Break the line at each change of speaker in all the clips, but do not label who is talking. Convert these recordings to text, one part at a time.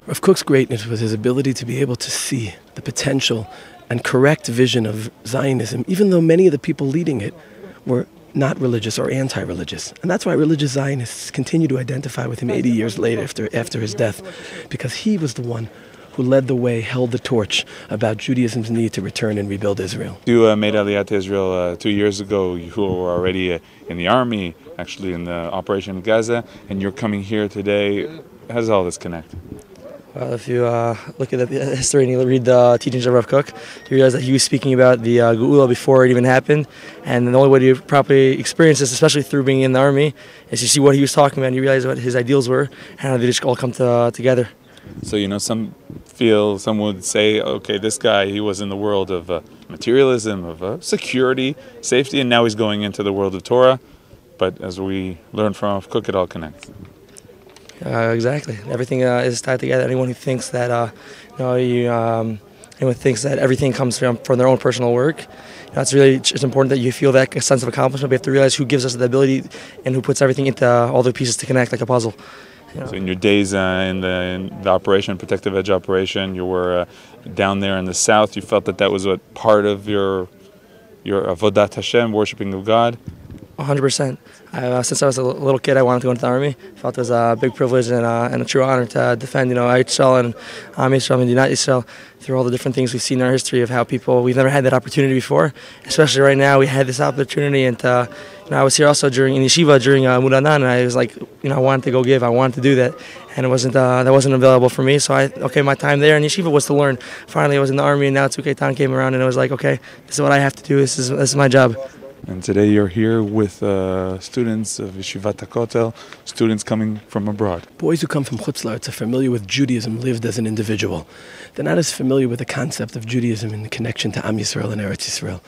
Rav Kook's greatness was his ability to be able to see the potential and correct vision of Zionism, even though many of the people leading it were not religious or anti-religious. And that's why religious Zionists continue to identify with him 80 years later after his death, because he was the one who led the way, held the torch about Judaism's need to return and rebuild Israel.
You made Aliyah to Israel 2 years ago. You were already in the army, actually in the operation in Gaza, and you're coming here today. How does all this connect?
Well, if you look at the history and you read the teachings of Rav Kook, you realize that he was speaking about the Geula before it even happened. And the only way to properly experience this, especially through being in the army, is you see what he was talking about and you realize what his ideals were and how they just all come together.
So, some would say, okay, this guy, he was in the world of materialism, of security, safety, and now he's going into the world of Torah. But as we learned from Rav Kook, it all connects.
Exactly. Everything is tied together. Anyone who thinks that, anyone thinks that everything comes from their own personal work, it's important that you feel that sense of accomplishment. We have to realize who gives us the ability and who puts everything into all the pieces to connect like a puzzle.
So in your days in the operation, Protective Edge operation, you were down there in the south. You felt that was what part of your avodat Hashem, worshiping of God.
100%. Since I was a little kid, I wanted to go into the army. I felt it was a big privilege and a true honor to defend, Israel and Am Yisrael and United Israel through all the different things we've seen in our history of how we've never had that opportunity before. Especially right now, we had this opportunity, and I was here also in yeshiva during Mudanan, and I was like, I wanted to go give, I wanted to do that, and that wasn't available for me. So my time there in yeshiva was to learn. Finally, I was in the army, and now Tzukei Tan came around, and I was like, okay, this is what I have to do. This is my job.
And today you're here with students of Yeshivat HaKotel, students coming from abroad.
Boys who come from Chutz La'aretz are familiar with Judaism lived as an individual. They're not as familiar with the concept of Judaism in the connection to Am Yisrael and Eretz Yisrael.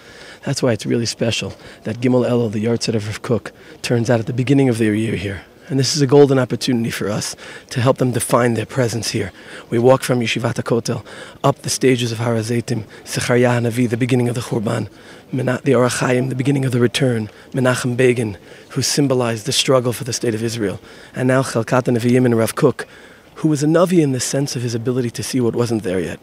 That's why it's really special that Gimel Elul, the Yahrzeit of Rav Kook, turns out at the beginning of their year here. And this is a golden opportunity for us to help them define their presence here. We walk from Yeshivat HaKotel up the stages of Har HaZeitim, Zechariah HaNavi, the beginning of the Churban, the Or HaChaim, the beginning of the return, Menachem Begin, who symbolized the struggle for the state of Israel, and now Chelkat HaNevi'im and Rav Kook, who was a Navi in the sense of his ability to see what wasn't there yet.